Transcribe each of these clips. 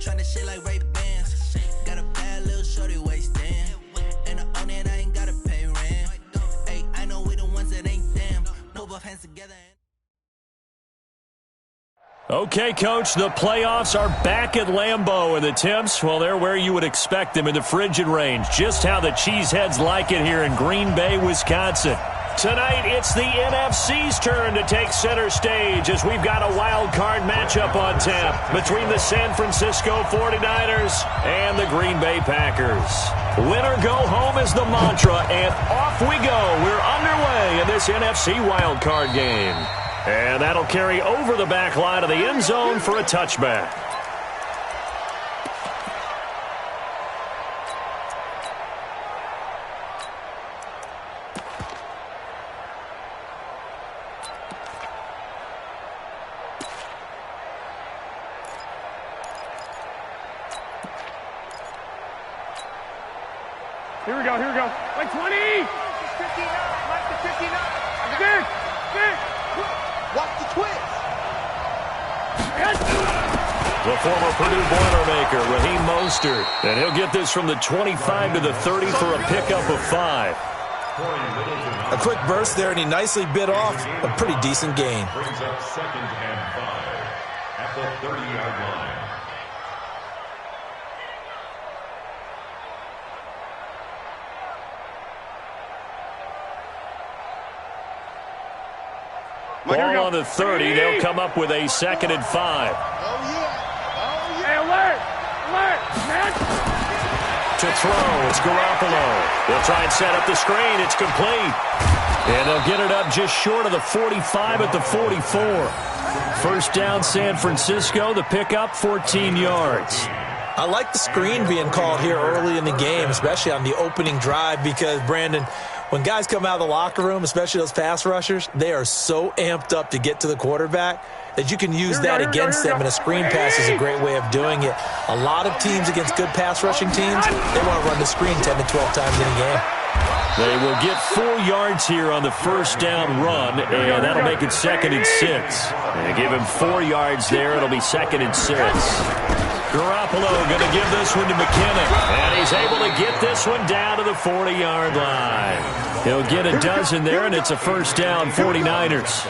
tryna shit like Ray-Bans. Got a bad little shorty wasting. And I own it, I ain't gotta pay rent. Hey, I know we the ones that ain't them. Move both hands together. Okay, Coach, the playoffs are back at Lambeau, and the temps, well, they're where you would expect them in the frigid range. Just how the Cheeseheads like it here in Green Bay, Wisconsin. Tonight, it's the NFC's turn to take center stage as we've got a wild card matchup on tap between the San Francisco 49ers and the Green Bay Packers. Win or go home is the mantra, and off we go. We're underway in this NFC wild card game. And that'll carry over the back line of the end zone for a touchback. Here we go. Like 20! 59, like the 59. Six. Watch the twist. The former Purdue Boilermaker, Raheem Mostert. And he'll get this from the 25 to the 30 for a pickup of 5. A quick burst there, and he nicely bit off a pretty decent gain. Brings up 2nd and 5 at the 30-yard line. Ball on the 30. They'll come up with a 2nd and 5. Hey, alert! To throw, it's Garoppolo. They'll try and set up the screen. It's complete. And they'll get it up just short of the 45 at the 44. First down, San Francisco. The pickup, 14 yards. I like the screen being called here early in the game, especially on the opening drive, because, Brandon, when guys come out of the locker room, especially those pass rushers, they are so amped up to get to the quarterback that you can use that against them, and a screen pass is a great way of doing it. A lot of teams against good pass rushing teams, they want to run the screen 10 to 12 times in a game. They will get 4 yards here on the first down run, and that'll make it 2nd and 6. They give him 4 yards there. It'll be 2nd and 6. Garoppolo going to give this one to McKinnon, and he's able to get this one down to the 40-yard line. He'll get a dozen there, and it's a first down, 49ers.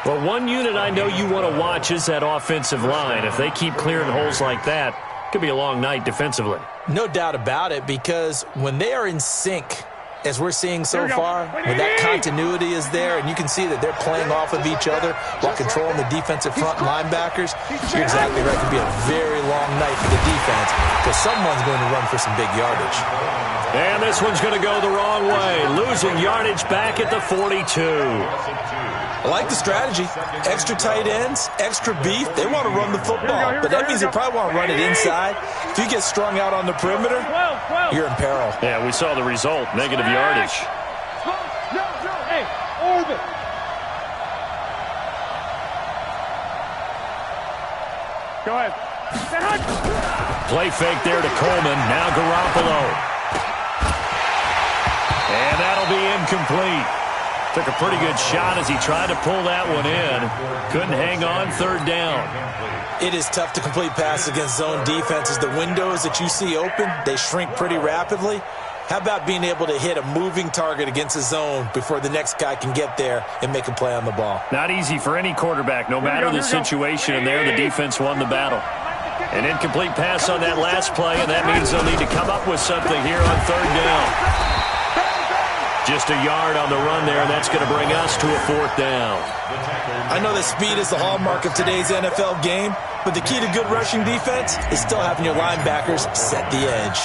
Well, one unit I know you want to watch is that offensive line. If they keep clearing holes like that, it could be a long night defensively. No doubt about it, because when they are in sync, as we're seeing so far, when that continuity is there, and you can see that they're playing off of each other while controlling the defensive front linebackers, you're exactly right. It could be a very long night for the defense, because someone's going to run for some big yardage. And this one's going to go the wrong way, losing yardage back at the 42. I like the strategy. Extra tight ends, extra beef. They want to run the football, but that means they probably want to run it inside. If you get strung out on the perimeter, you're in peril. Yeah, we saw the result, negative yardage. Hey, orbit. Go ahead. Play fake there to Coleman. Now Garoppolo. And that'll be incomplete. Took a pretty good shot as he tried to pull that one in. Couldn't hang on, 3rd down. It is tough to complete passes against zone defenses. The windows that you see open, they shrink pretty rapidly. How about being able to hit a moving target against a zone before the next guy can get there and make a play on the ball? Not easy for any quarterback, no matter the situation, and there the defense won the battle. An incomplete pass on that last play, and that means they'll need to come up with something here on 3rd down. Just a yard on the run there, and that's going to bring us to a 4th down. I know that speed is the hallmark of today's NFL game, but the key to good rushing defense is still having your linebackers set the edge.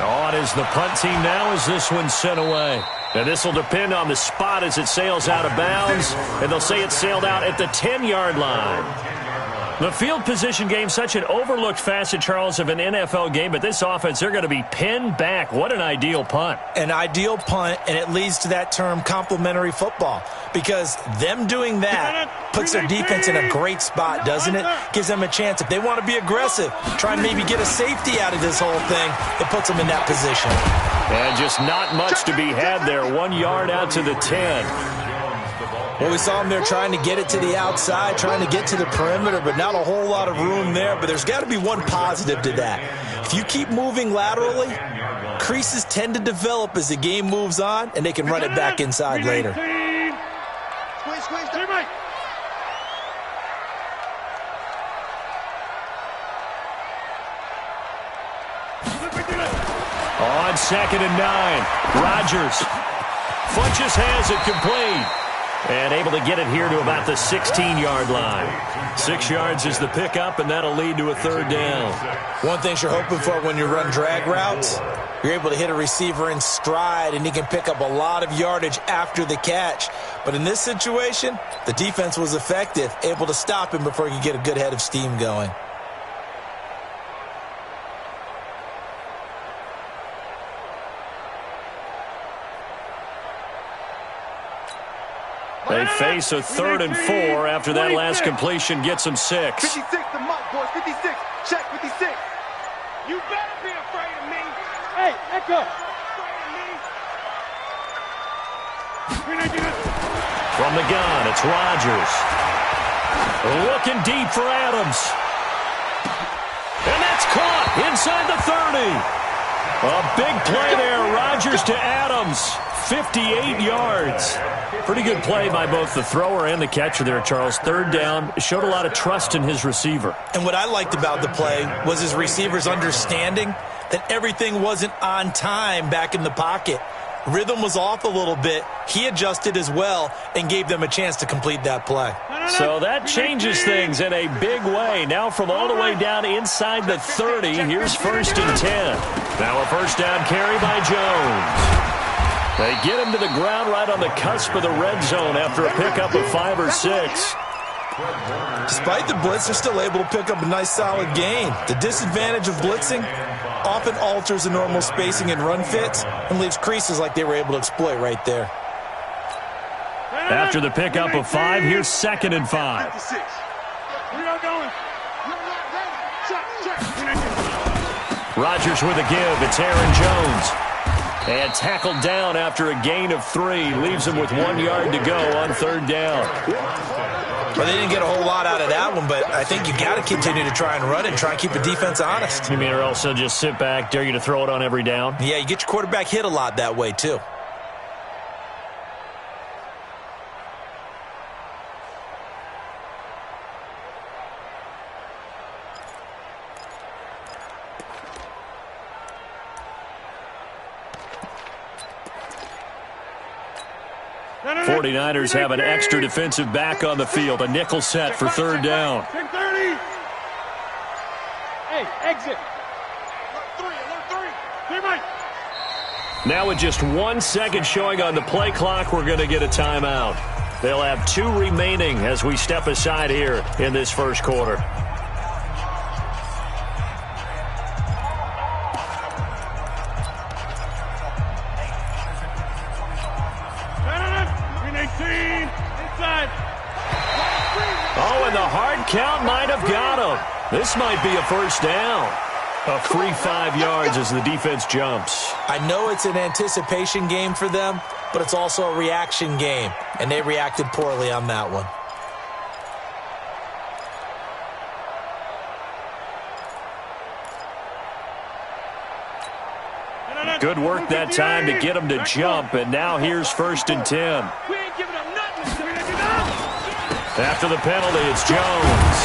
On is the punt team now as this one's sent away. And this will depend on the spot as it sails out of bounds, and they'll say it sailed out at the 10-yard line. The field position game, such an overlooked facet, Charles, of an NFL game, but this offense, they're going to be pinned back. What an ideal punt. An ideal punt, and it leads to that term complementary football, because them doing that puts their defense in a great spot, doesn't it? Gives them a chance. If they want to be aggressive, try and maybe get a safety out of this whole thing, it puts them in that position. And just not much to be had there. 1 yard out to the 10. Well, we saw him there trying to get it to the outside, trying to get to the perimeter, but not a whole lot of room there. But there's got to be one positive to that. If you keep moving laterally, creases tend to develop as the game moves on, and they can run it back inside later. Squeeze, squeeze, On 2nd and 9, Rodgers. Funches has it complete. And able to get it here to about the 16-yard line. 6 yards is the pickup, and that'll lead to a 3rd down. One thing you're hoping for when you run drag routes, you're able to hit a receiver in stride, and he can pick up a lot of yardage after the catch. But in this situation, the defense was effective, able to stop him before he could get a good head of steam going. They face a 3rd and 4 after that last completion gets them 6. 56, the mark, boys. 56. Check 56. You better be afraid of me. Hey, Echo. From the gun, it's Rodgers. Looking deep for Adams. And that's caught inside the 30. A big play there. Rodgers to Adams. 58 yards. Pretty good play by both the thrower and the catcher there, Charles. 3rd down. Showed a lot of trust in his receiver. And what I liked about the play was his receiver's understanding that everything wasn't on time back in the pocket. Rhythm was off a little bit. He adjusted as well and gave them a chance to complete that play. So that changes things in a big way. Now from all the way down inside the 30, here's 1st and 10. Now a 1st down carry by Jones. They get him to the ground right on the cusp of the red zone after a pickup of 5 or 6. Despite the blitz, they're still able to pick up a nice solid gain. The disadvantage of blitzing often alters the normal spacing and run fits and leaves creases like they were able to exploit right there. After the pickup of 5, here's 2nd and 5. 56. We are going. Rodgers with a give. It's Aaron Jones. And tackled down after a gain of 3. Leaves him with 1 yard to go on 3rd down. Well, they didn't get a whole lot out of that one, but I think you got to continue to try and run it and try and keep the defense honest. You mean or else they'll just sit back, dare you to throw it on every down? Yeah, you get your quarterback hit a lot that way, too. '49ers have an extra defensive back on the field. A nickel set for 3rd down. 10-30. Hey, exit. Alert 3. Now with just 1 second showing on the play clock, we're going to get a timeout. They'll have 2 remaining as we step aside here in this 1st quarter. Oh, and the hard count might have got him. This might be a 1st down. A free 5 yards as the defense jumps. I know it's an anticipation game for them, but it's also a reaction game, and they reacted poorly on that one. Good work that time to get him to jump, and now here's 1st and 10. We ain't giving up nothing. After the penalty, it's Jones.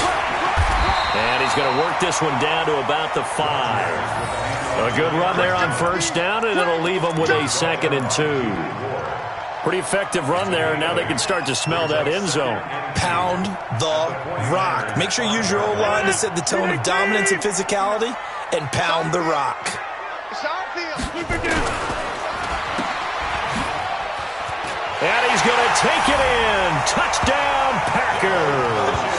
And he's going to work this one down to about the 5. A good run there on 1st down, and it'll leave them with a 2nd and 2. Pretty effective run there, and now they can start to smell that end zone. Pound the rock. Make sure you use your O-line to set the tone of dominance and physicality, and pound the rock. And he's going to take it in. Touchdown, Packers.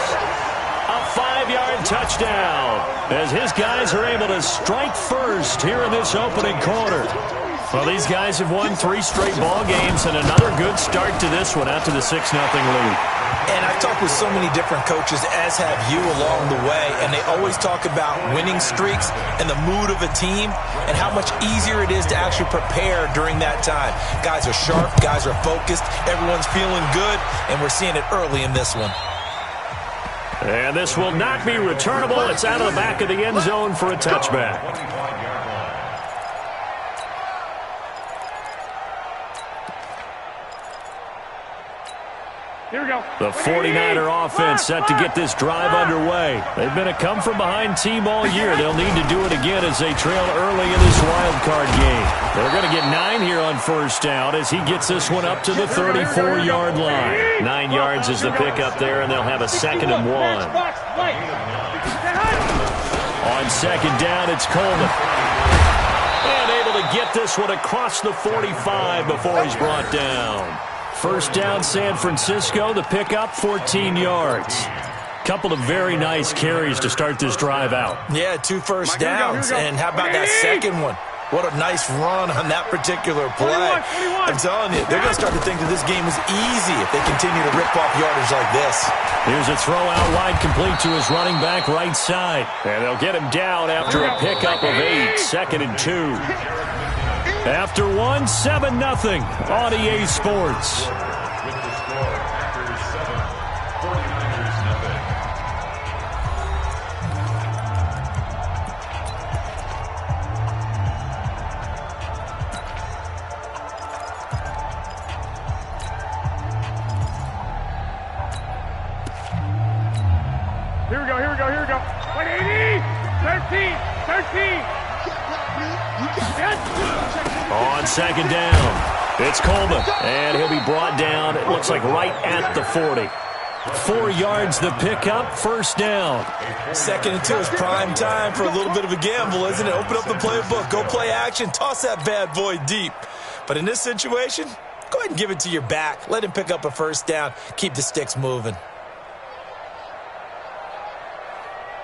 A 5-yard touchdown as his guys are able to strike first here in this opening quarter. Well, these guys have won 3 straight ball games and another good start to this one out to the 6-0 lead. And I've talked with so many different coaches, as have you along the way, and they always talk about winning streaks and the mood of a team and how much easier it is to actually prepare during that time. Guys are sharp, guys are focused, everyone's feeling good, and we're seeing it early in this one. And this will not be returnable. It's out of the back of the end zone for a touchback. Here we go. The 49er offense set to get this drive underway. They've been a come-from-behind team all year. They'll need to do it again as they trail early in this wild card game. They're going to get 9 here on first down as he gets this one up to the 34-yard line. 9 yards is the pickup there, and they'll have a 2nd and 1. On second down, it's Coleman. And able to get this one across the 45 before he's brought down. First down, San Francisco. The pickup, 14 yards. Couple of very nice carries to start this drive out. Yeah, 2 first downs. And how about that second one? What a nice run on that particular play. 21. I'm telling you, they're going to start to think that this game is easy if they continue to rip off yardage like this. Here's a throw out wide, complete to his running back right side. And they'll get him down after a pickup of 8, 2nd and 2. After 1, 7-0 on EA Sports. With the score, Packers 7, 49ers nothing. Here we go, here we go, here we go. 180, 13, 13. On second down, it's Coleman, and he'll be brought down, it looks like right at the 40. 4 yards the pickup, first down. 2nd and 2 is prime time for a little bit of a gamble, isn't it? Open up the playbook, go play action, toss that bad boy deep. But in this situation, go ahead and give it to your back. Let him pick up a first down, keep the sticks moving.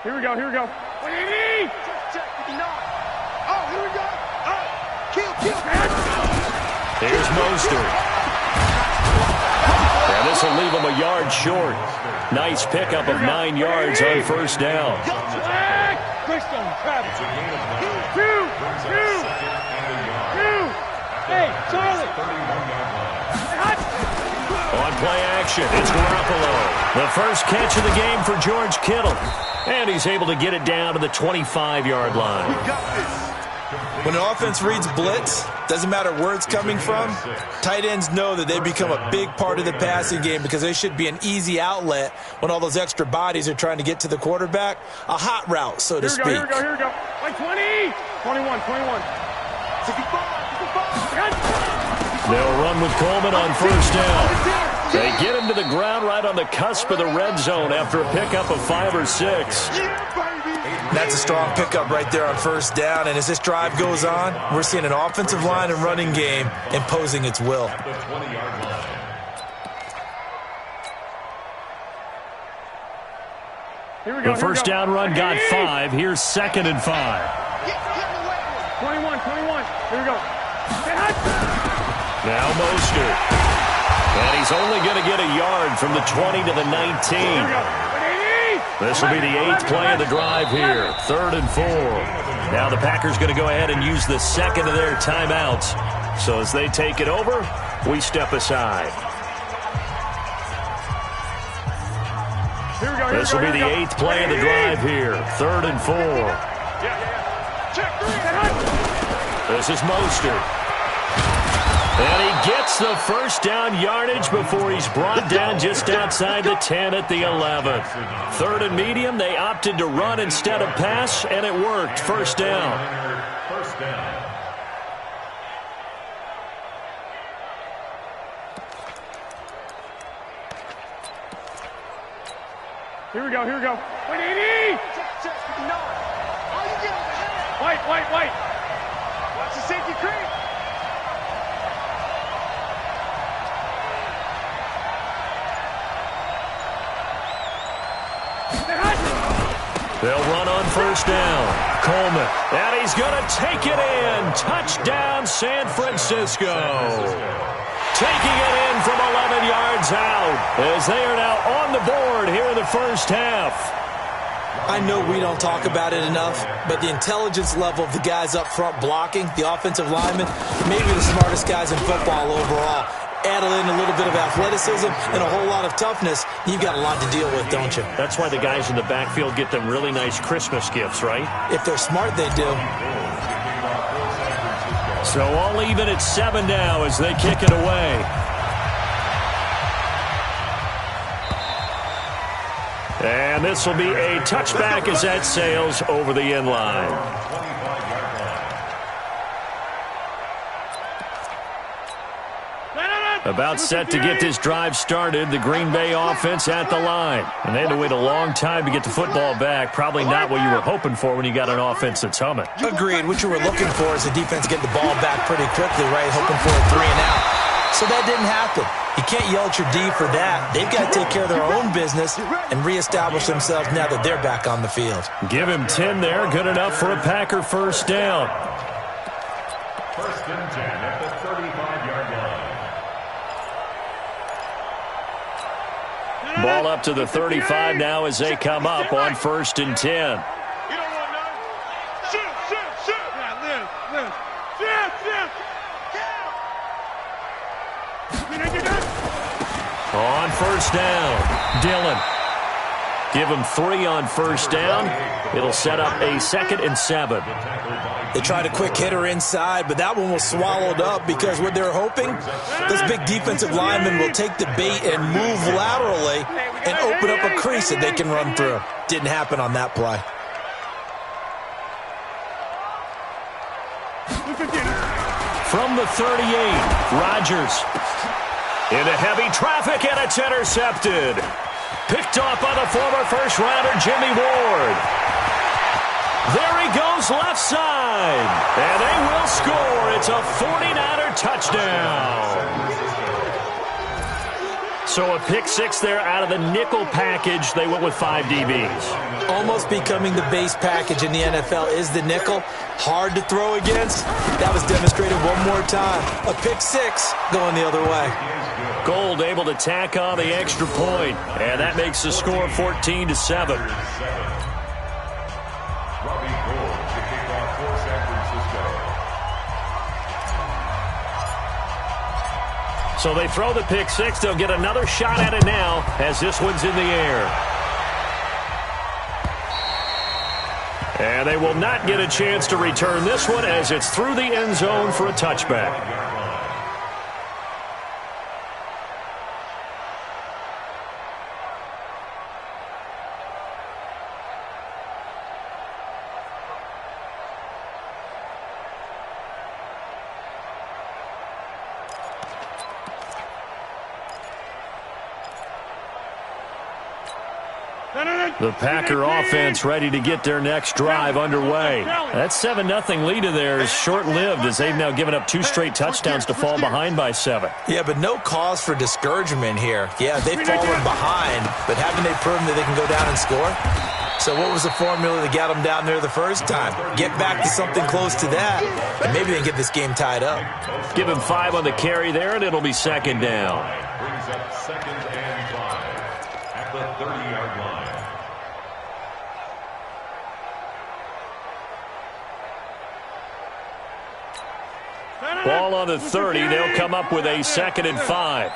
Here we go, here we go. 180! Check, 59. Oh, here we go. Oh, kill. Here's Mostert. And this will leave him a yard short. Nice pickup of 9 yards on first down. Hey, Charlie. On play action, it's Garoppolo. The first catch of the game for George Kittle. And he's able to get it down to the 25-yard line. We got this. When an offense reads blitz, doesn't matter where it's coming from, tight ends know that they become a big part of the passing game because they should be an easy outlet when all those extra bodies are trying to get to the quarterback. A hot route, so to speak. Here we go. Like 20, 21. 65. They'll run with Coleman on first down. They get him to the ground right on the cusp of the red zone after a pickup of 5 or 6. Yeah, baby. That's a strong pickup right there on first down, and as this drive goes on, we're seeing an offensive line and running game imposing its will. At the 20-yard line. Here we go. The first down run got 5. Here's 2nd and 5. 21. Here we go. Now Mostert. And he's only going to get a yard from the 20 to the 19. This will be the 8th play of the drive here. 3rd and 4. Now the Packers going to go ahead and use the 2nd of their timeouts. So as they take it over, we step aside. This will be the 8th play of the drive here. 3rd and 4. This is Mostert. And he gets the first down yardage before he's brought down just outside the 10 at the 11. 3rd and medium, they opted to run instead of pass, and it worked. First down. First down. Here we go. 180! Check, 59. Oh, you get it. White. Watch the safety creep. They'll run on first down. Coleman, and he's going to take it in. Touchdown, San Francisco. taking it in from 11 yards out as they are now on the board here in the first half. I know we don't talk about it enough, but the intelligence level of the guys up front blocking, the offensive linemen, maybe the smartest guys in football overall. Add in a little bit of athleticism and a whole lot of toughness, you've got a lot to deal with, don't you? That's why the guys in the backfield get them really nice Christmas gifts, right? If they're smart, they do. So all even at 7 now as they kick it away. And this will be a touchback as that sails over the end line. About set to get this drive started, the Green Bay offense at the line. And they had to wait a long time to get the football back. Probably not what you were hoping for when you got an offense that's humming. Agreed. What you were looking for is the defense get the ball back pretty quickly, right? Hoping for a 3 and out. So that didn't happen. You can't yell at your D for that. They've got to take care of their own business and reestablish themselves now that they're back on the field. Give him 10 there. Good enough for a Packer first down. First and 10 at the 35-yard line. Ball up to the 35 now as they come up on first and 10. You don't want none. Shoot. Yeah, live. On first down, Dillon. Give him 3 on first down. It'll set up a 2nd and 7. They tried a quick hitter inside, but that one was swallowed up because what they're hoping, those big defensive linemen will take the bait and move laterally and open up a crease that they can run through. Didn't happen on that play. From the 38, Rodgers. Into heavy traffic, and it's intercepted. Picked off by the former first-rounder Jimmy Ward. There he goes left side. And they will score. It's a 49er touchdown. So a pick 6 there out of the nickel package. They went with 5 DBs. Almost becoming the base package in the NFL is the nickel. Hard to throw against. That was demonstrated one more time. A pick 6 going the other way. Gold able to tack on the extra point. And that makes the score 14-7. So they throw the pick 6. They'll get another shot at it now as this one's in the air. And they will not get a chance to return this one as it's through the end zone for a touchback. The Packer offense ready to get their next drive underway. That 7-0 lead of theirs is short-lived as they've now given up 2 straight touchdowns to fall behind by 7. Yeah, but no cause for discouragement here. Yeah, they've fallen behind, but haven't they proven that they can go down and score? So what was the formula that got them down there the first time? Get back to something close to that, and maybe they can get this game tied up. Give him 5 on the carry there, and it'll be 2nd down. Brings up 2nd and 5 at the 30-yard line. Ball on the 30. They'll come up with a 2nd and 5.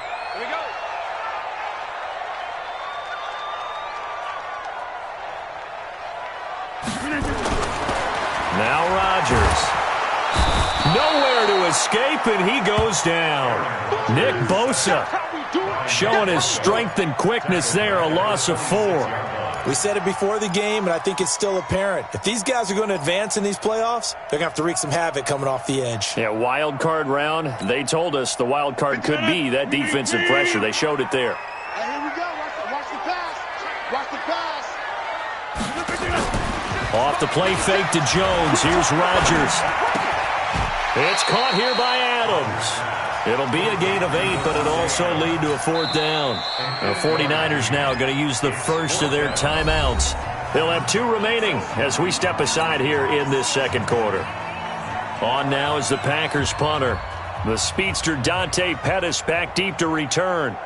Now Rodgers. Nowhere to escape, and he goes down. Nick Bosa showing his strength and quickness there, a loss of 4. We said it before the game, and I think it's still apparent. If these guys are going to advance in these playoffs, they're going to have to wreak some havoc coming off the edge. Yeah, wild card round. They told us the wild card could be that defensive pressure. They showed it there. Hey, here we go. Watch the pass. Watch the pass. Off the play fake to Jones. Here's Rodgers. It's caught here by Adams. It'll be a gain of 8, but it'll also lead to a 4th down. The 49ers now going to use the first of their timeouts. They'll have 2 remaining as we step aside here in this 2nd quarter. On now is the Packers punter. The speedster Dante Pettis back deep to return.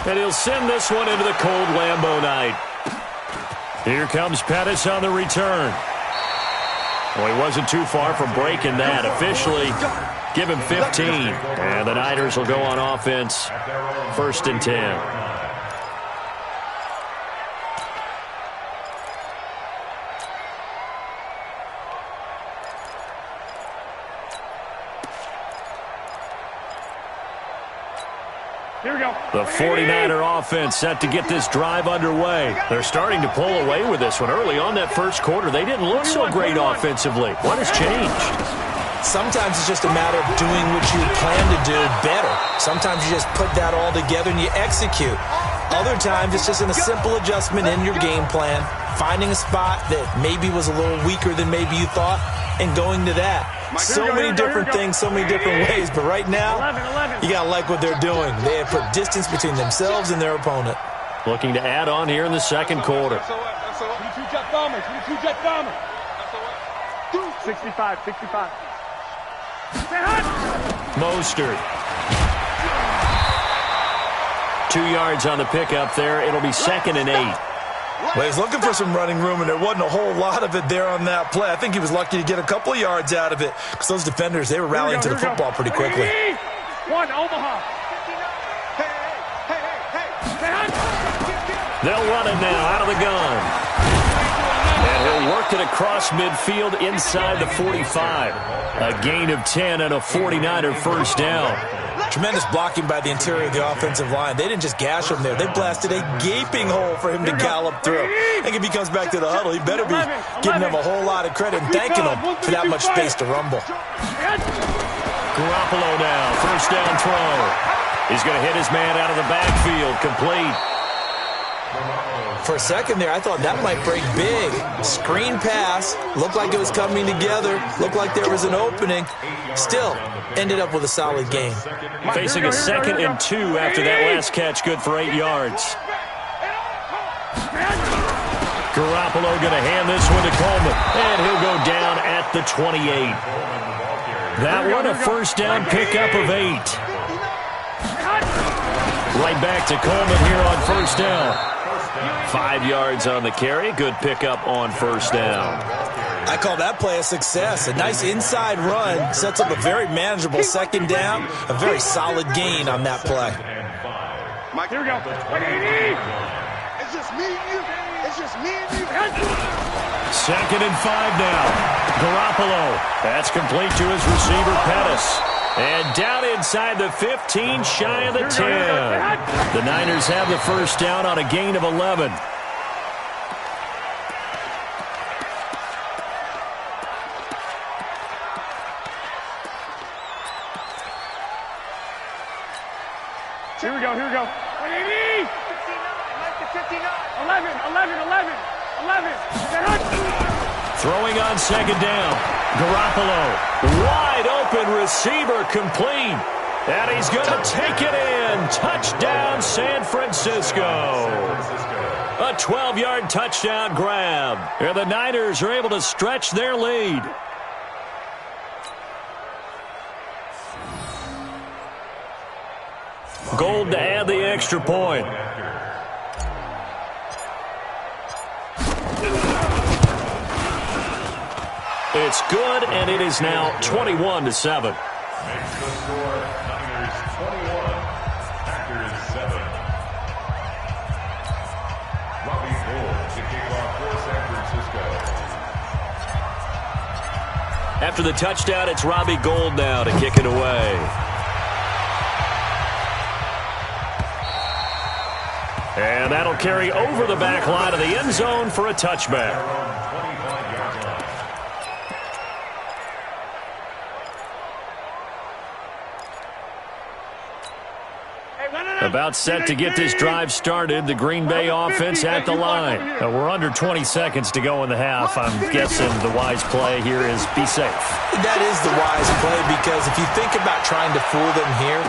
And he'll send this one into the cold Lambeau night. Here comes Pettis on the return. Well, he wasn't too far from breaking that. Officially, give him 15. And the Niners will go on offense. 1st and 10. Here we go. The 49er offense set to get this drive underway. They're starting to pull away with this one. Early on that first quarter, they didn't look so great offensively. What has changed? Sometimes it's just a matter of doing what you plan to do better. Sometimes you just put that all together and you execute. Other times it's just a simple adjustment in your game plan, finding a spot that maybe was a little weaker than maybe you thought, and going to that. So many different things, so many different ways. But right now, you got to like what they're doing. They have put distance between themselves and their opponent. Looking to add on here in the second quarter. 65. Mostert. 2 yards on the pickup there. It'll be 2nd and 8. Well, he's looking for some running room, and there wasn't a whole lot of it there on that play. I think he was lucky to get a couple of yards out of it because those defenders, they were rallying to the football pretty quickly. One, Omaha. They'll run it now out of the gun. And he'll work it across midfield inside the 45. A gain of 10 and a 49er first down. Tremendous blocking by the interior of the offensive line. They didn't just gash him there. They blasted a gaping hole for him to gallop through. I think if he comes back to the huddle, he better be giving them a whole lot of credit and thanking them for that much space to rumble. Garoppolo now, first down throw. He's going to hit his man out of the backfield, complete. For a second there, I thought that might break big. Screen pass. Looked like it was coming together. Looked like there was an opening. Still, ended up with a solid game. Facing a 2nd and 2 after that last catch, good for 8 yards. Garoppolo going to hand this one to Coleman, and he'll go down at the 28. That one a first down pickup of 8. Right back to Coleman here on first down. 5 yards on the carry. Good pickup on first down. I call that play a success. A nice inside run sets up a very manageable second down. A very solid gain on that play. Mike, here we go. 180. It's just me and you. It's just me and you. 2nd and 5 now. Garoppolo. That's complete to his receiver, Pettis. And down inside the 15, shy of the 10. The Niners have the first down on a gain of 11. Here we go. 180. 11. Throwing on second down. Garoppolo. Wide open receiver complete. And he's going to take it in. Touchdown, San Francisco. A 12-yard touchdown grab. And the Niners are able to stretch their lead. Gold to add the extra point. It's good, and it is now 21-7. Makes the score Niners 21, Packers 7. Robbie Gould to kick off for San Francisco. After the touchdown, it's Robbie Gould now to kick it away. And that'll carry over the back line of the end zone for a touchback. About set to get this drive started. The Green Bay offense at the line. We're under 20 seconds to go in the half. I'm guessing the wise play here is be safe. That is the wise play, because if you think about trying to fool them here,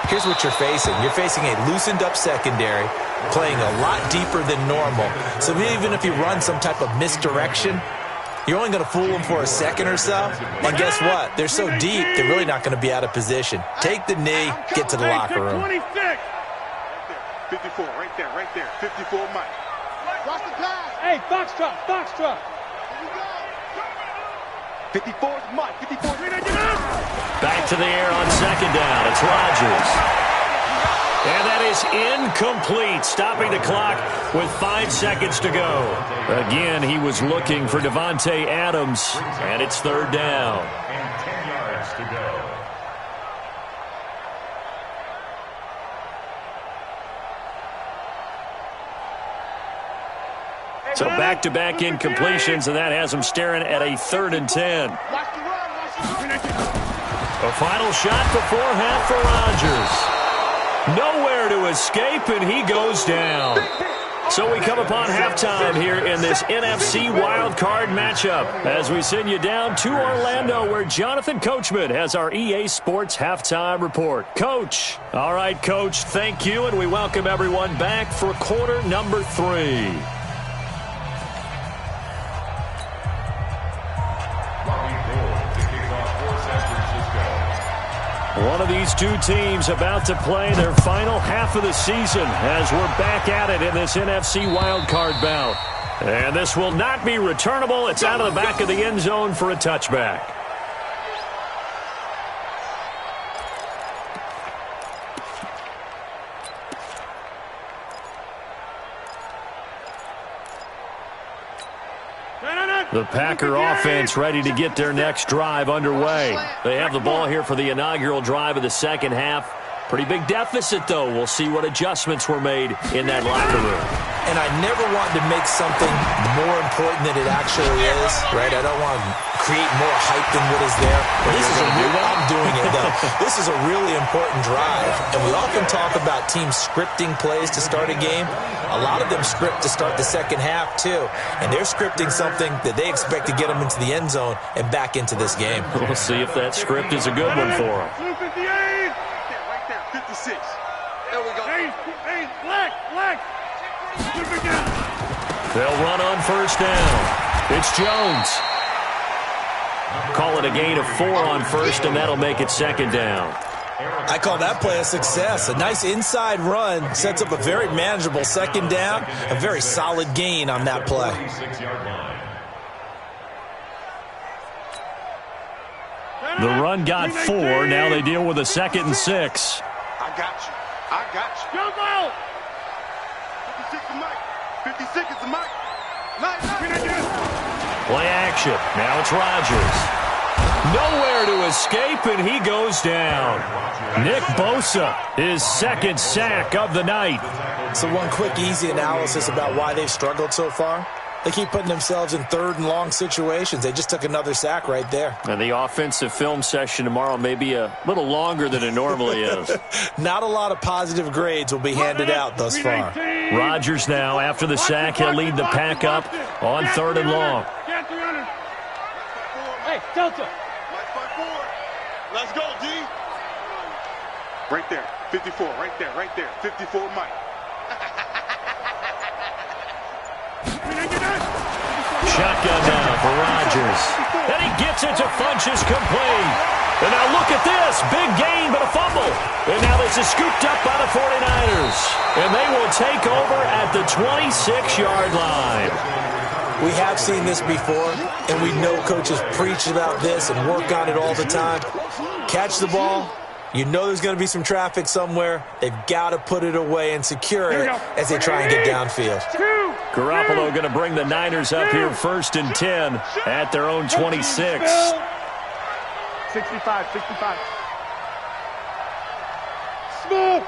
here's what you're facing. You're facing a loosened up secondary, playing a lot deeper than normal. So even if you run some type of misdirection, You're only going to fool them for a second or so. And guess what? They're so deep, they're really not going to be out of position. Take the knee, get to the locker room. 26. 54, right there. 54, Mike. Watch the pass. Hey, Foxtrot. 54's Mike. 54. Back to the air on second down. It's Rodgers. And that is incomplete, stopping the clock with 5 seconds to go. Again, he was looking for Devontae Adams, and it's third down. And 10 yards to go. So back-to-back incompletions, and that has him staring at a 3rd and 10. A final shot before half for Rodgers. Nowhere to escape, and he goes down. So we come upon halftime here in this NFC wildcard matchup as we send you down to Orlando where Jonathan Coachman has our EA Sports halftime report. Coach. All right, Coach, thank you, and we welcome everyone back for quarter number 3. One of these two teams about to play their final half of the season as we're back at it in this NFC wildcard bout. And this will not be returnable. It's out of the back of the end zone for a touchback. The Packer offense ready to get their next drive underway. They have the ball here for the inaugural drive of the second half. Pretty big deficit, though. We'll see what adjustments were made in that locker room. And I never want to make something more important than it actually is, right? I don't want to create more hype than what is there. But this is I'm doing it, though. This is a really important drive. And we often talk about teams scripting plays to start a game. A lot of them script to start the second half, too. And they're scripting something that they expect to get them into the end zone and back into this game. We'll see if that script is a good one for them. 56. There we go. Hey, black. They'll run on first down. It's Jones. Call it a gain of 4 on first, and that'll make it second down. I call that play a success. A nice inside run sets up a very manageable second down. A very solid gain on that play. The run got 4. Now they deal with a 2nd and 6. I got you. Jump out. 56 is Mike. 56 is Mike. Play action. Now it's Rodgers. Nowhere to escape, and he goes down. Nick Bosa, his 2nd sack of the night. So one quick, easy analysis about why they've struggled so far. They keep putting themselves in 3rd and long situations. They just took another sack right there. And the offensive film session tomorrow may be a little longer than it normally is. Not a lot of positive grades will be handed out thus far. Rodgers now, after the sack, he'll lead the pack up on 3rd and long. Hey, Delta. Let's go, D. Right there. 54. Right there. 54, Mike. Shotgun now for Rodgers. And he gets it to Funchess complete. And now look at this. Big gain, but a fumble. And now this is scooped up by the 49ers. And they will take over at the 26-yard line. We have seen this before, and we know coaches preach about this and work on it all the time. Catch the ball. You know there's going to be some traffic somewhere. They've got to put it away and secure it as they try and get downfield. Garoppolo going to bring the Niners up here 1st and 10 at their own 26. 65. Smooth.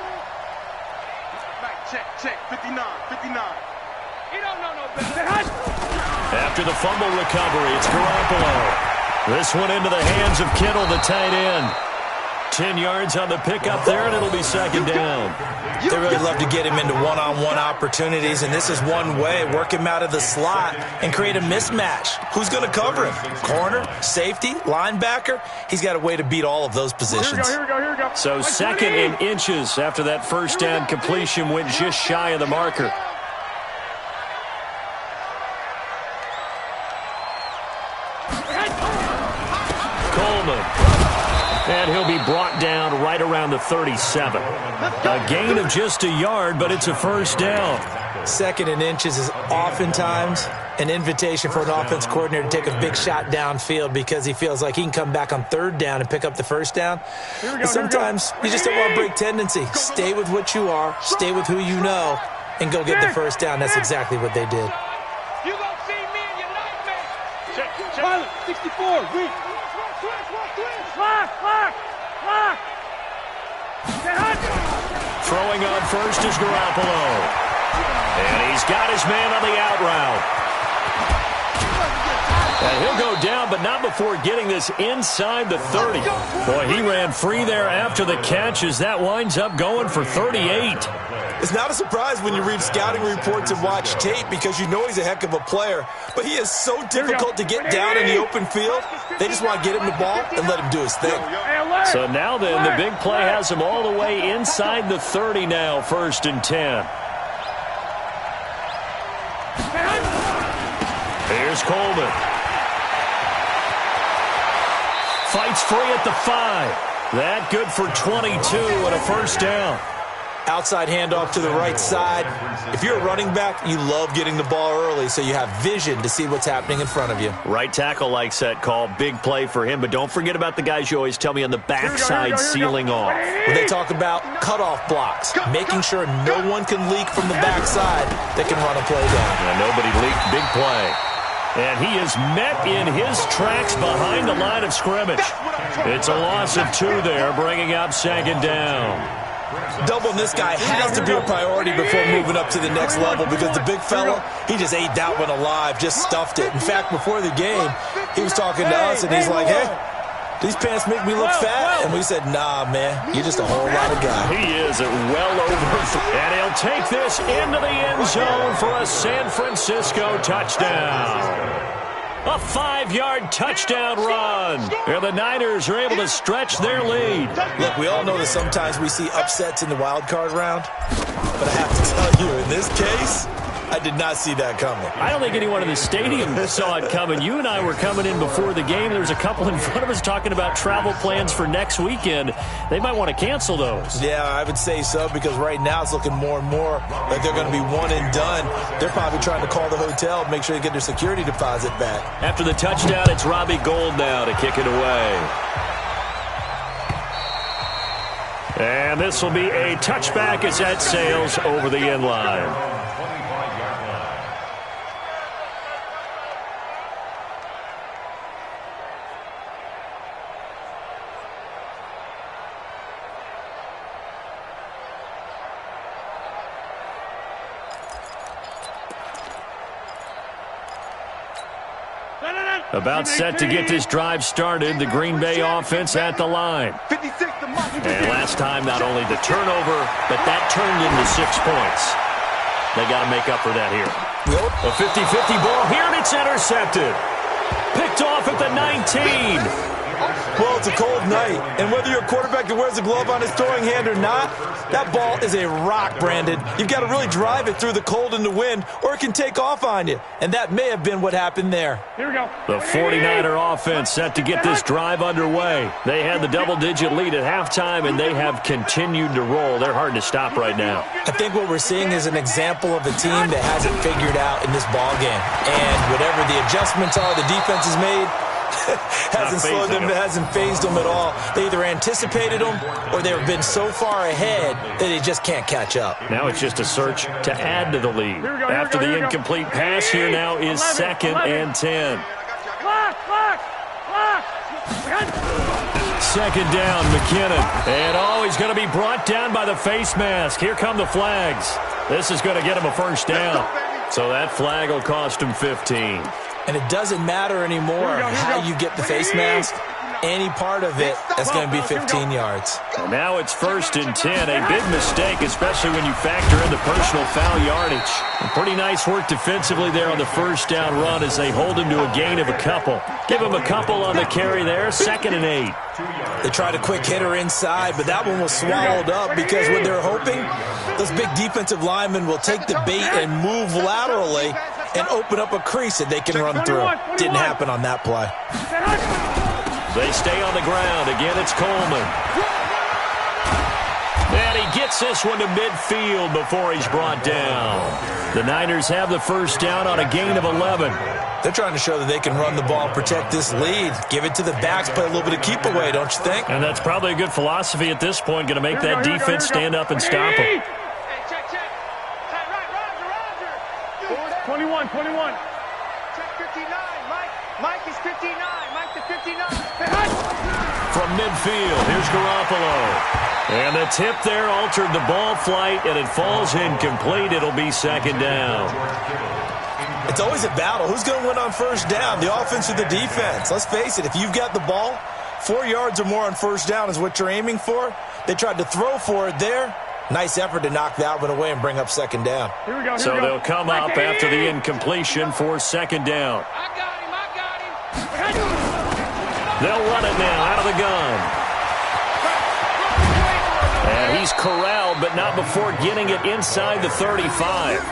Check. 59. He don't know no better. After the fumble recovery, it's Garoppolo. This one into the hands of Kittle, the tight end. 10 yards on the pickup there, and it'll be second down. They really love to get him into one-on-one opportunities, and this is one way. Work him out of the slot and create a mismatch. Who's going to cover him? Corner, safety, linebacker? He's got a way to beat all of those positions. Here we go. So 2nd and inches after that first down completion went just shy of the marker. Coleman. And he'll be brought down right around the 37. A gain of just a yard, but it's a first down. 2nd and inches is oftentimes an invitation for an offense coordinator to take a big shot downfield because he feels like he can come back on 3rd down and pick up the first down. But sometimes you just don't want to break tendency. Stay with what you are, stay with who you know, and go get the first down. That's exactly what they did. You gonna see me in your nightmare. Check. Pilot, 64, weak. Lock. Throwing on first is Garoppolo. And he's got his man on the out route. And he'll go down, but not before getting this inside the 30. Boy, he ran free there after the catch as that winds up going for 38. It's not a surprise when you read scouting reports and watch tape because you know he's a heck of a player. But he is so difficult to get down in the open field. They just want to get him the ball and let him do his thing. So now then, the big play has him all the way inside the 30 now, 1st and 10. Here's Coleman. Fights free at the 5. That good for 22 and a first down. Outside handoff to the right side. If you're a running back, you love getting the ball early so you have vision to see what's happening in front of you. Right tackle likes that call. Big play for him, but don't forget about the guys you always tell me on the backside sealing off. When they talk about cutoff blocks, making sure no one can leak from the backside that can run a play down. And nobody leaked. Big play. And he is met in his tracks behind the line of scrimmage. It's a loss of 2 there, bringing up 2nd down. Doubling this guy has to be a priority before moving up to the next level because the big fella, he just ate that one alive, just stuffed it. In fact, before the game, he was talking to us, and he's like, hey, these pants make me look fat. And we said, nah, man, you're just a whole lot of guy. He is at well over. And he'll take this into the end zone for a San Francisco touchdown. A 5-yard touchdown run. And the Niners are able to stretch their lead. Look, we all know that sometimes we see upsets in the wild card round. But I have to tell you, in this case, I did not see that coming. I don't think anyone in the stadium saw it coming. You and I were coming in before the game. There was a couple in front of us talking about travel plans for next weekend. They might want to cancel those. Yeah, I would say so because right now it's looking more and more like they're going to be one and done. They're probably trying to call the hotel, make sure they get their security deposit back. After the touchdown, it's Robbie Gould now to kick it away. And this will be a touchback as that sails over the end line. About set to get this drive started, the Green Bay offense at the line. And last time, not only the turnover, but that turned into 6 points. They got to make up for that here. A 50-50 ball here, and it's intercepted. Picked off at the 19. Well, it's a cold night, and whether you're a quarterback that wears a glove on his throwing hand or not, that ball is a rock, Brandon. You've got to really drive it through the cold and the wind, or it can take off on you. And that may have been what happened there. Here we go. The 49er offense set to get this drive underway. They had the double-digit lead at halftime, and they have continued to roll. They're hard to stop right now. I think what we're seeing is an example of a team that hasn't figured out in this ball game. And whatever the adjustments are the defense has made, hasn't slowed them, hasn't phased them at all. They either anticipated them or they've been so far ahead that they just can't catch up. Now it's just a search to add to the lead. After the incomplete pass, here now is 2nd and 10. Second down, McKinnon. And he's going to be brought down by the face mask. Here come the flags. This is going to get him a first down. So that flag will cost him 15. And it doesn't matter anymore how you get the face mask. Any part of it, that's going to be 15 yards. And now it's 1st and 10. A big mistake, especially when you factor in the personal foul yardage. And pretty nice work defensively there on the first down run as they hold him to a gain of a couple. Give him a couple on the carry there. 2nd and 8. They tried a quick hitter inside, but that one was swallowed up because what they're hoping, those big defensive linemen will take the bait and move laterally and open up a crease that they can run through. Didn't happen on that play. They stay on the ground. Again, it's Coleman. And he gets this one to midfield before he's brought down. The Niners have the first down on a gain of 11. They're trying to show that they can run the ball, protect this lead, give it to the backs, play a little bit of keep away, don't you think? And that's probably a good philosophy at this point, going to make that defense stand up and stop them. Hey, check. Roger. 21. Check 59. Mike is 59. Mike to 59. From midfield, here's Garoppolo. And the tip there altered the ball flight, and it falls incomplete. It'll be second down. It's always a battle. Who's going to win on first down, the offense or the defense? Let's face it, if you've got the ball, 4 yards or more on first down is what you're aiming for. They tried to throw for it there. Nice effort to knock that one away and bring up second down. Here we go. So they'll come up after the incompletion for second down. I got him. They'll run it now out of the gun. And he's corralled, but not before getting it inside the 35.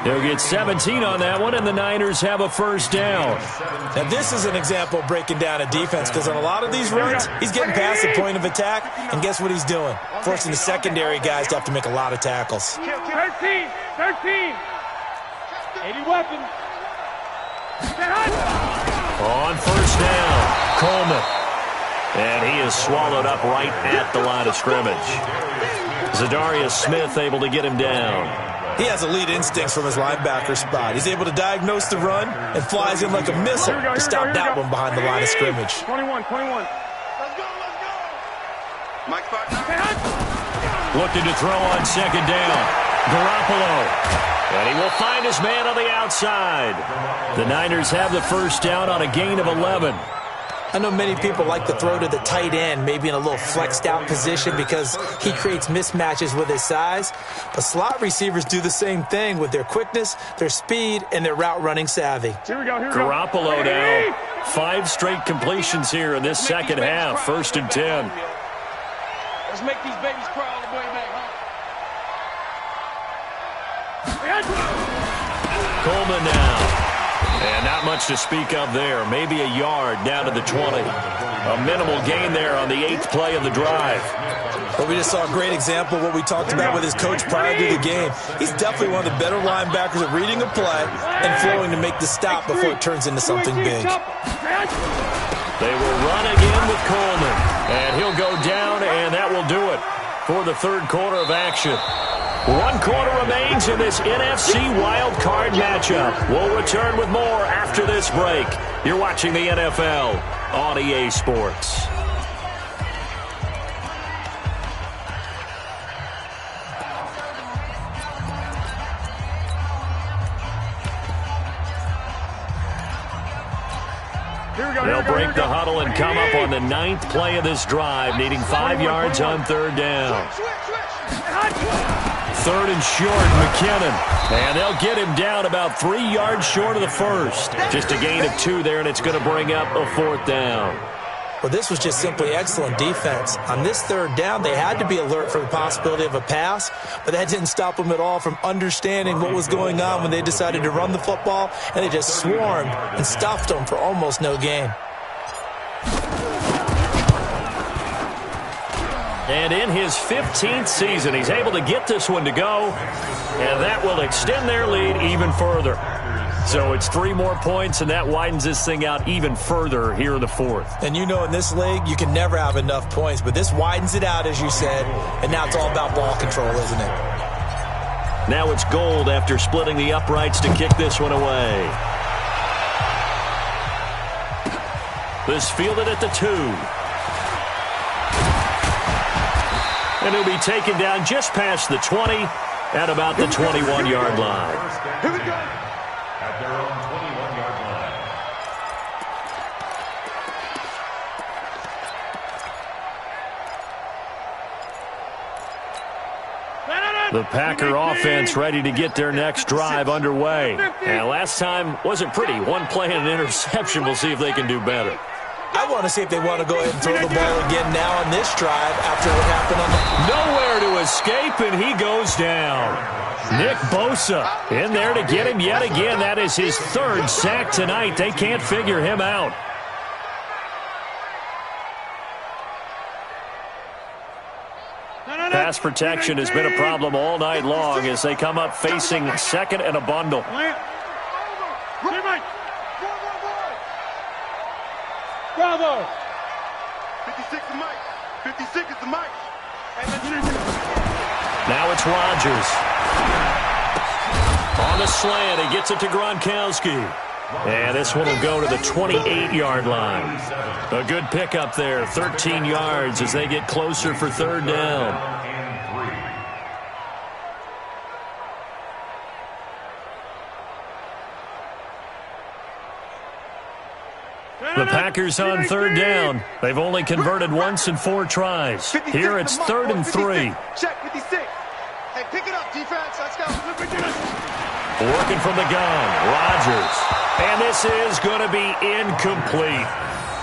They'll get 17 on that one, and the Niners have a first down. Now, this is an example of breaking down a defense, because on a lot of these runs, he's getting past the point of attack, and guess what he's doing? Forcing the secondary guys to have to make a lot of tackles. 13. 80 weapon. On first down, Coleman. And he is swallowed up right at the line of scrimmage. Zadarius Smith able to get him down. He has elite instincts from his linebacker spot. He's able to diagnose the run and flies in like a missile to stop that one behind the line of scrimmage. 21. Let's go. Mike Looking to throw on second down. Garoppolo. And he will find his man on the outside. The Niners have the first down on a gain of 11. I know many people like to throw to the tight end, maybe in a little flexed out position because he creates mismatches with his size. But slot receivers do the same thing with their quickness, their speed, and their route running savvy. Here we go. Garoppolo now. 5 straight completions here in this second half. First and 10. Let's make these babies cry all the way back home. Coleman now. And not much to speak of there. Maybe a yard down to the 20. A minimal gain there on the 8th play of the drive. Well, we just saw a great example of what we talked about with his coach prior to the game. He's definitely one of the better linebackers at reading a play and flowing to make the stop before it turns into something big. They will run again with Coleman. And he'll go down, and that will do it for the third quarter of action. 1 quarter remains in this NFC Wild Card matchup. We'll return with more after this break. You're watching the NFL on EA Sports. They'll break the huddle and come up on the 9th play of this drive, needing 5 yards on third down. Third and short, McKinnon. And they'll get him down about 3 yards short of the first. Just a gain of 2 there, and it's going to bring up a 4th down. Well, this was just simply excellent defense. On this third down, they had to be alert for the possibility of a pass, but that didn't stop them at all from understanding what was going on when they decided to run the football, and they just swarmed and stuffed them for almost no gain. And in his 15th season, he's able to get this one to go, and that will extend their lead even further. So it's 3 more points, and that widens this thing out even further here in the 4th. And you know, in this league, you can never have enough points, but this widens it out, as you said, and now it's all about ball control, isn't it? Now it's Gold after splitting the uprights to kick this one away. This fielded at the 2. And he'll be taken down just past the 20 at about the 21-yard line. Here we go. At their own 21-yard line. The Packer offense ready to get their next drive underway. And last time wasn't pretty. 1 play and an interception. We'll see if they can do better. I want to see if they want to go ahead and throw the ball again now on this drive after what happened on the... Nowhere to escape, and he goes down. Nick Bosa in there to get him yet again. That is his 3rd sack tonight. They can't figure him out. Pass protection has been a problem all night long as they come up facing second and a bundle. Bravo. 56 is Mike. 56 is the Mike. Now it's Rodgers. On the slant, he gets it to Gronkowski. And this one will go to the 28-yard line. A good pickup there, 13 yards as they get closer for third down. The Packers on third down. They've only converted once in 4 tries. Here it's 3rd and 3. Check 56. Hey, pick it up, defense. Let's go. Working from the gun, Rodgers. And this is going to be incomplete.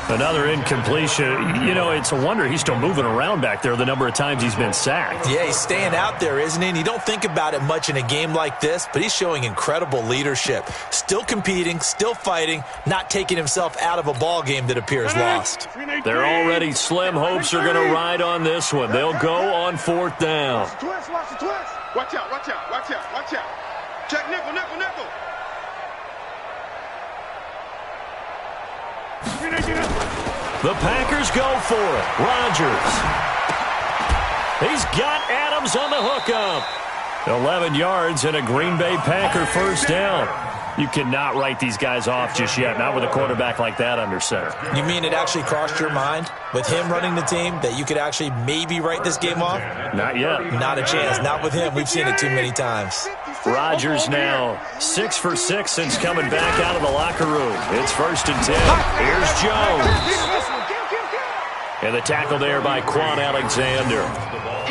Another incompletion. You know, it's a wonder he's still moving around back there the number of times he's been sacked. Yeah, he's staying out there, isn't he? And you don't think about it much in a game like this, but he's showing incredible leadership. Still competing, still fighting, not taking himself out of a ball game that appears lost. They're already slim hopes are going to ride on this one. They'll go on 4th down. Watch the twist. Watch the twist. Watch out. Watch out. Watch out. Watch out. Check nickel, nickel, nickel. The Packers go for it. Rodgers. He's got Adams on the hookup. 11 yards and a Green Bay Packer first down. You cannot write these guys off just yet, not with a quarterback like that under center. You mean it actually crossed your mind with him running the team that you could actually maybe write this game off? Not yet. Not a chance. Not with him. We've seen it too many times. Rodgers now 6 for 6 since coming back out of the locker room. It's 1st and 10. Here's Jones. And the tackle there by Quan Alexander.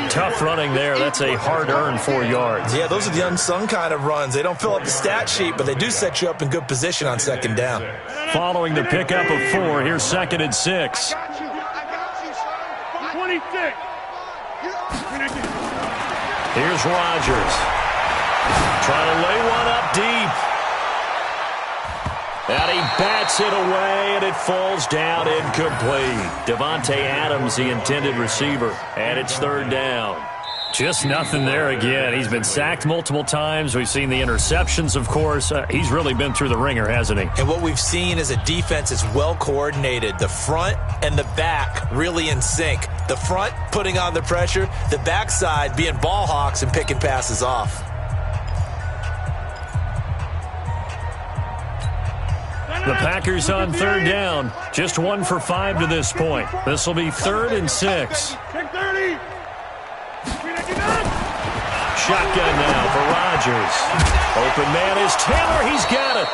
Tough running there. That's a hard-earned 4 yards. Yeah, those are the unsung kind of runs. They don't fill up the stat sheet, but they do set you up in good position on 2nd down. Following the pickup of 4, here's 2nd and 6. 26. Here's Rodgers. Trying to lay one up deep. And he bats it away, and it falls down incomplete. Devontae Adams, the intended receiver, and it's 3rd down. Just nothing there again. He's been sacked multiple times. We've seen the interceptions, of course. He's really been through the ringer, hasn't he? And what we've seen is a defense that's well coordinated. The front and the back really in sync. The front putting on the pressure, the backside being ball hawks and picking passes off. The Packers on 3rd down. Just 1 for 5 to this point. This will be 3rd and 6. Shotgun now for Rodgers. Open man is Taylor. He's got it.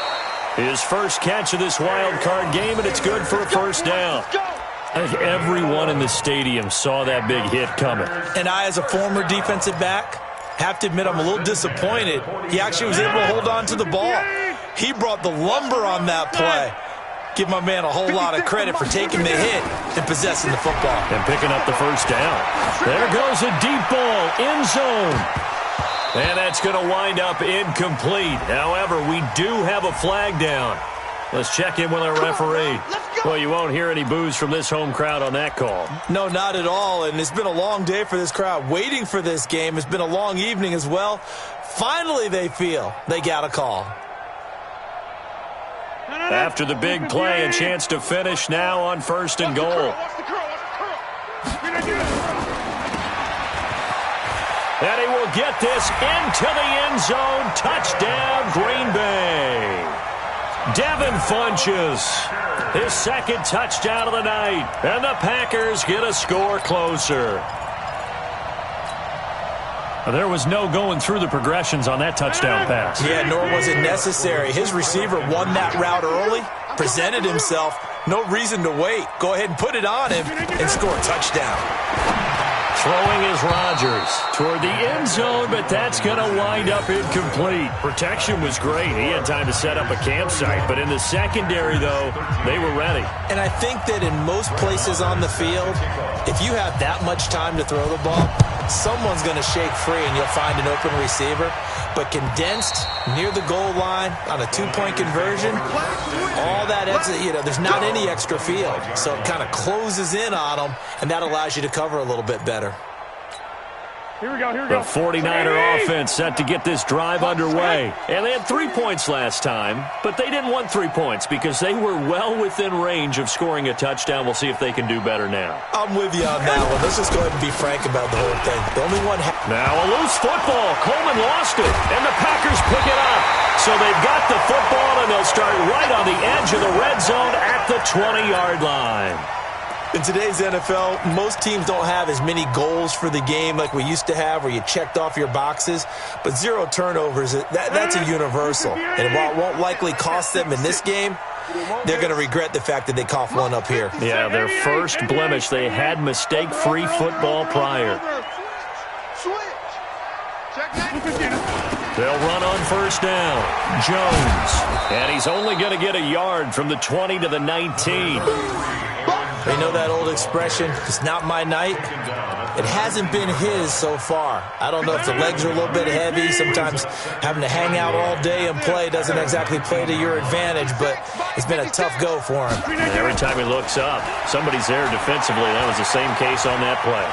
His first catch of this wild card game, and it's good for a first down. I think everyone in the stadium saw that big hit coming. And I, as a former defensive back, have to admit I'm a little disappointed. He actually was able to hold on to the ball. He brought the lumber on that play. Give my man a whole lot of credit for taking the hit and possessing the football. And picking up the first down. There goes a deep ball, end zone. And that's going to wind up incomplete. However, we do have a flag down. Let's check in with our referee. Well, you won't hear any boos from this home crowd on that call. No, not at all. And it's been a long day for this crowd. Waiting for this game. It's been a long evening as well. Finally, they feel they got a call. After the big play, a chance to finish now on 1st and goal. And he will get this into the end zone. Touchdown, Green Bay. Devin Funchess, his 2nd touchdown of the night. And the Packers get a score closer. There was no going through the progressions on that touchdown pass. Yeah, nor was it necessary. His receiver won that route early, presented himself. No reason to wait. Go ahead and put it on him and score a touchdown. Throwing is Rodgers toward the end zone, but that's going to wind up incomplete. Protection was great. He had time to set up a campsite, but in the secondary, though, they were ready. And I think that in most places on the field, if you have that much time to throw the ball, someone's going to shake free and you'll find an open receiver. But condensed near the goal line on a 2-point conversion, all that, there's not any extra field. So it kind of closes in on them, and that allows you to cover a little bit better. Here we go, here we The go. 49er offense set to get this drive underway. And they had 3 points last time, but they didn't want 3 points because they were well within range of scoring a touchdown. We'll see if they can do better now. I'm with you on that one. Let's just go ahead and be frank about the whole thing. The only one... Now a loose football. Coleman lost it, and the Packers pick it up. So they've got the football, and they'll start right on the edge of the red zone at the 20-yard line. In today's NFL, most teams don't have as many goals for the game like we used to have where you checked off your boxes. But 0 turnovers, that's a universal. And while it won't likely cost them in this game, they're going to regret the fact that they coughed one up here. Yeah, their first blemish. They had mistake-free football prior. They'll run on first down. Jones. And he's only going to get a yard from the 20 to the 19. You know that old expression, it's not my night? It hasn't been his so far. I don't know if the legs are a little bit heavy. Sometimes having to hang out all day and play doesn't exactly play to your advantage, but it's been a tough go for him. And every time he looks up, somebody's there defensively. That was the same case on that play.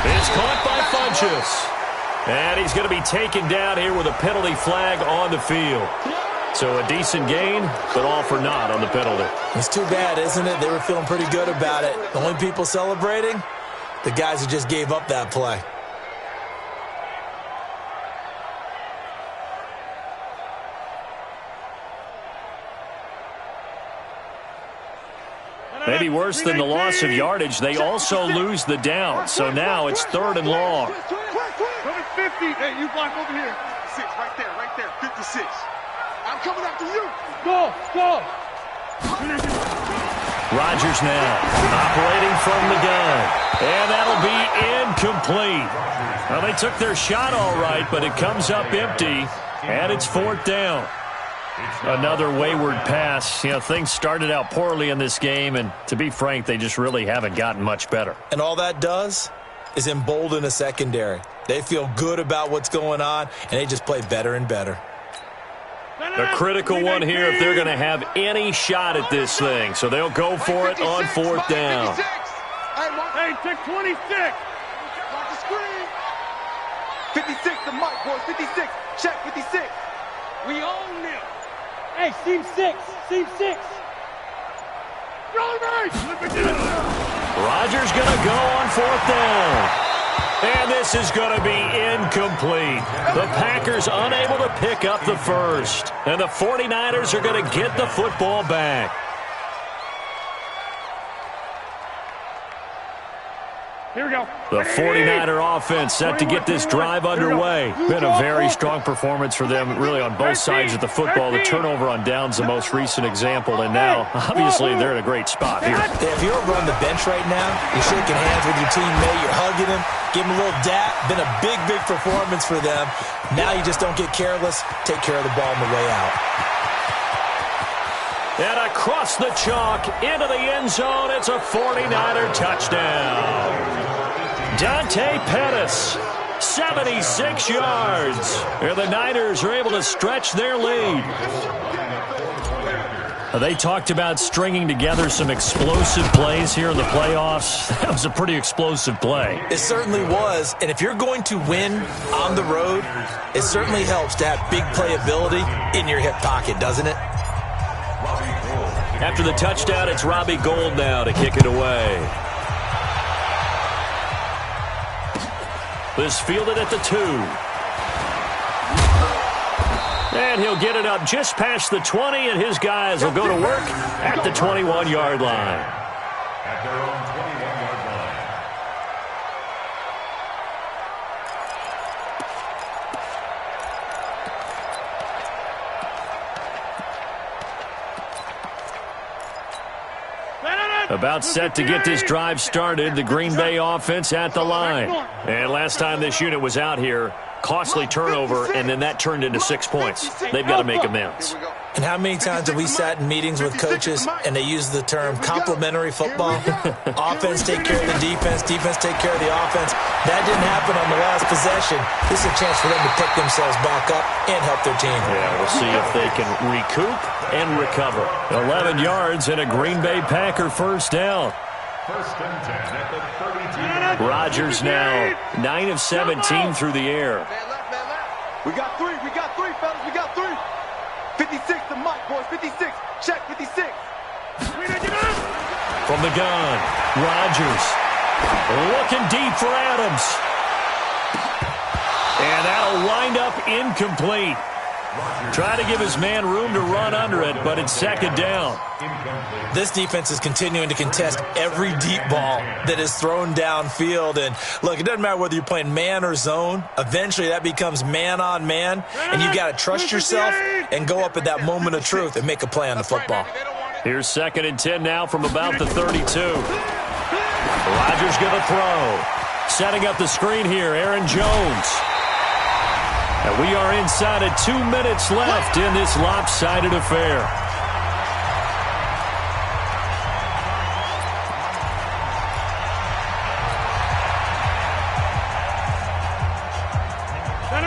It's caught by Funchess. And he's going to be taken down here with a penalty flag on the field. So a decent gain, but all for naught on the penalty. It's too bad, isn't it? They were feeling pretty good about it. The only people celebrating, the guys who just gave up that play. Maybe worse than the loss of yardage, they also lose the down. So now it's 3rd and long. 50. Hey, you block over here. 6, right there, 56. I'm coming after you. Go. Rodgers now operating from the gun. And that'll be incomplete. Well, they took their shot all right, but it comes up empty, and it's 4th down. Another wayward pass. You know, things started out poorly in this game, and to be frank, they just really haven't gotten much better. And all that does is embolden a secondary. They feel good about what's going on, and they just play better and better. A critical one here if they're going to have any shot at this thing. So they'll go for it on 4th down. Hey, take 26. Mark the screen. 56, the mic, boys. 56. Check 56. We own them. Hey, seam 6. Rodgers going to go on 4th down. And this is going to be incomplete. The Packers unable to pick up the first. And the 49ers are going to get the football back. Here we go. The 49er offense set to get this drive underway. Been a very strong performance for them, really, on both sides of the football. The turnover on down's the most recent example, and now, obviously, they're in a great spot here. If you're over on the bench right now, you're shaking hands with your teammate, you're hugging him, give him a little dap. Been a big, big performance for them. Now you just don't get careless. Take care of the ball on the way out. And across the chalk, into the end zone, it's a 49er touchdown. Dante Pettis, 76 yards. And the Niners are able to stretch their lead. They talked about stringing together some explosive plays here in the playoffs. That was a pretty explosive play. It certainly was. And if you're going to win on the road, it certainly helps to have big playability in your hip pocket, doesn't it? After the touchdown, it's Robbie Gould now to kick it away. This fielded at the 2. And he'll get it up just past the 20, and his guys will go to work at the 21-yard line. At their own 21-yard line. About set to get this drive started, the Green Bay offense at the line. And last time this unit was out here, costly turnover, and then that turned into 6 points. They've got to make amends. And how many times have we sat in meetings with coaches and they use the term complementary football? Offense take care of the defense, defense take care of the offense. That didn't happen on the last possession. This is a chance for them to pick themselves back up and help their team. Yeah, we'll see if they can recoup and recover. 11 yards and a Green Bay Packer first down. First and 10 at the 32. Rodgers now 9 of 17 through the air. Man left, man left. We got three, fellas, we got three. 56 to Mike, boys, 56. Check, 56. From the gun, Rodgers looking deep for Adams. And that'll wind up incomplete. Trying to give his man room to run under it, but it's second down. This defense is continuing to contest every deep ball that is thrown downfield. And, look, it doesn't matter whether you're playing man or zone. Eventually that becomes man on man, and you've got to trust yourself and go up at that moment of truth and make a play on the football. Here's second and 10 now from about the 32. Rodgers going to throw. Setting up the screen here, Aaron Jones. And we are inside of 2 minutes left in this lopsided affair.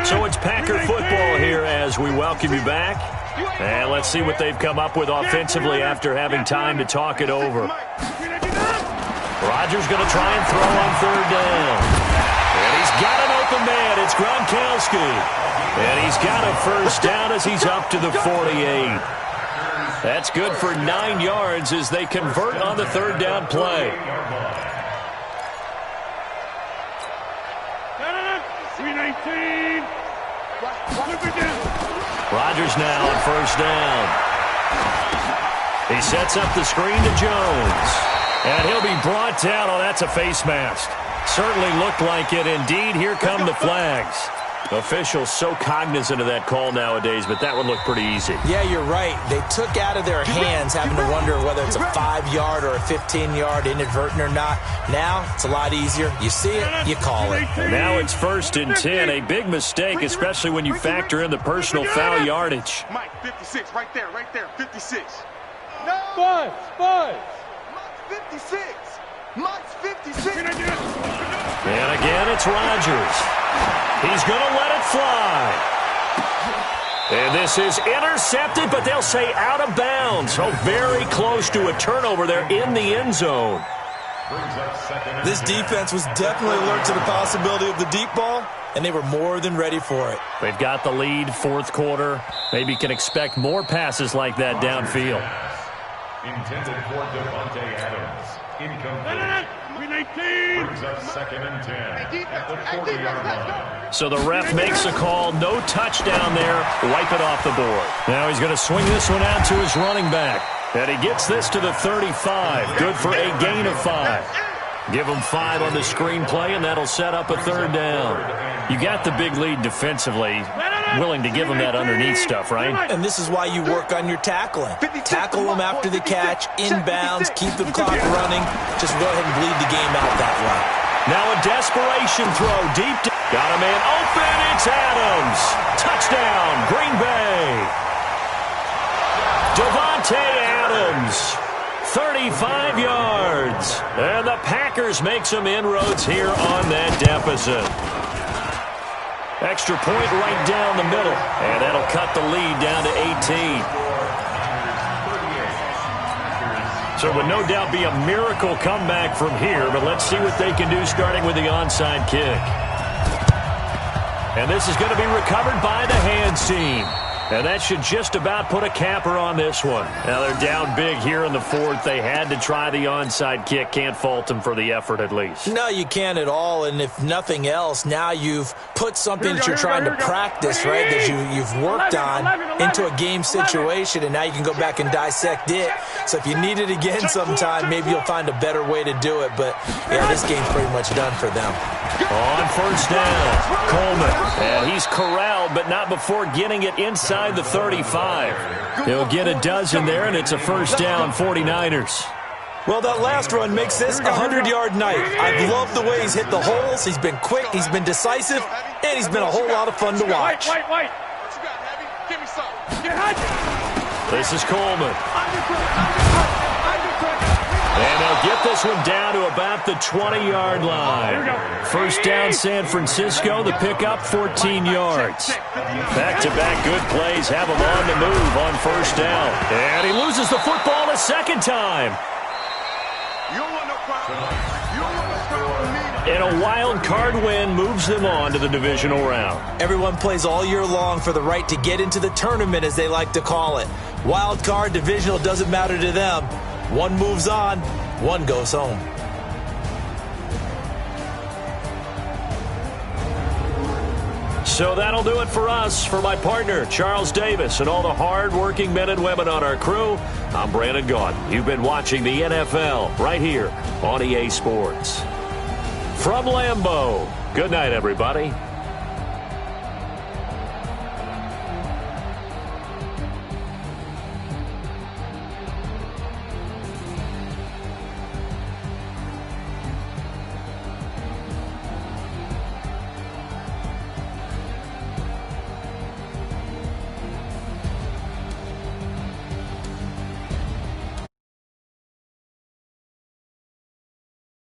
So it's Packer football here as we welcome you back. And let's see what they've come up with offensively after having time to talk it over. Rodgers going to try and throw on third down. And he's got an open man. It's Gronkowski. And he's got a first down as he's up to the 48. That's good for 9 yards as they convert on the third down play. 319. Rodgers now on first down. He sets up the screen to Jones. And he'll be brought down. Oh, that's a face mask. Certainly looked like it. Indeed, here come the flags. Officials so cognizant of that call nowadays, but that would look pretty easy. Yeah, you're right. They took out of their hands having to wonder whether it's a 5-yard or a 15-yard inadvertent or not. Now, it's a lot easier. You see it, you call it. And now it's first and 10. A big mistake, especially when you factor in the personal foul yardage. Mike, 56, right there, 56. No! Buzz! Mike's 56. Mike's 56. And again, it's Rodgers. He's going to let it fly. And this is intercepted, but they'll say out of bounds. So very close to a turnover there in the end zone. This defense was definitely alert to the possibility of the deep ball, and they were more than ready for it. They've got the lead, fourth quarter. Maybe can expect more passes like that downfield. Intended for Devontae Adams. Incomplete. Brings up second and 10 at the 40-yard line. So the ref makes a call. No touchdown there. Wipe it off the board. Now he's going to swing this one out to his running back. And he gets this to the 35. Good for a gain of 5. Give him 5 on the screenplay, and that'll set up a third down. You got the big lead defensively. Willing to give him that underneath stuff, right? And this is why you work on your tackling. Tackle them after the catch, inbounds, keep the clock running. Just go ahead and bleed the game out that way. Now a desperation throw deep. Got a man open. It's Adams. Touchdown, Green Bay. Davante Adams. 35 yards. And the Packers make some inroads here on that deficit. Extra point right down the middle. And that'll cut the lead down to 18. So it would no doubt be a miracle comeback from here, but let's see what they can do starting with the onside kick. And this is going to be recovered by the hands team. And that should just about put a capper on this one. Now they're down big here in the fourth. They had to try the onside kick. Can't fault them for the effort at least. No, you can't at all. And if nothing else, now you've put something that you're trying to practice, right, that you've worked on into a game situation, and now you can go back and dissect it. So if you need it again sometime, maybe you'll find a better way to do it. But, yeah, this game's pretty much done for them. On first down, Coleman. And he's corralled, but not before getting it inside the 35. He'll get a dozen there, and it's a first down, 49ers. Well, that last run makes this a 100-yard night. I've loved the way he's hit the holes. He's been quick, he's been decisive, and he's been a whole lot of fun to watch. What you got, Heavy? Give me some. This is Coleman. And they'll get this one down to about the 20-yard line. First down, San Francisco. The pickup, 14 yards. Back-to-back good plays have him on the move on first down. And he loses the football a second time. You don't want no crown. You don't want no crown from me. And a wild card win moves them on to the divisional round. Everyone plays all year long for the right to get into the tournament, as they like to call it. Wild card, divisional, doesn't matter to them. One moves on, one goes home. So that'll do it for us. For my partner, Charles Davis, and all the hard-working men and women on our crew, I'm Brandon Gaudin. You've been watching the NFL right here on EA Sports. From Lambeau, good night, everybody.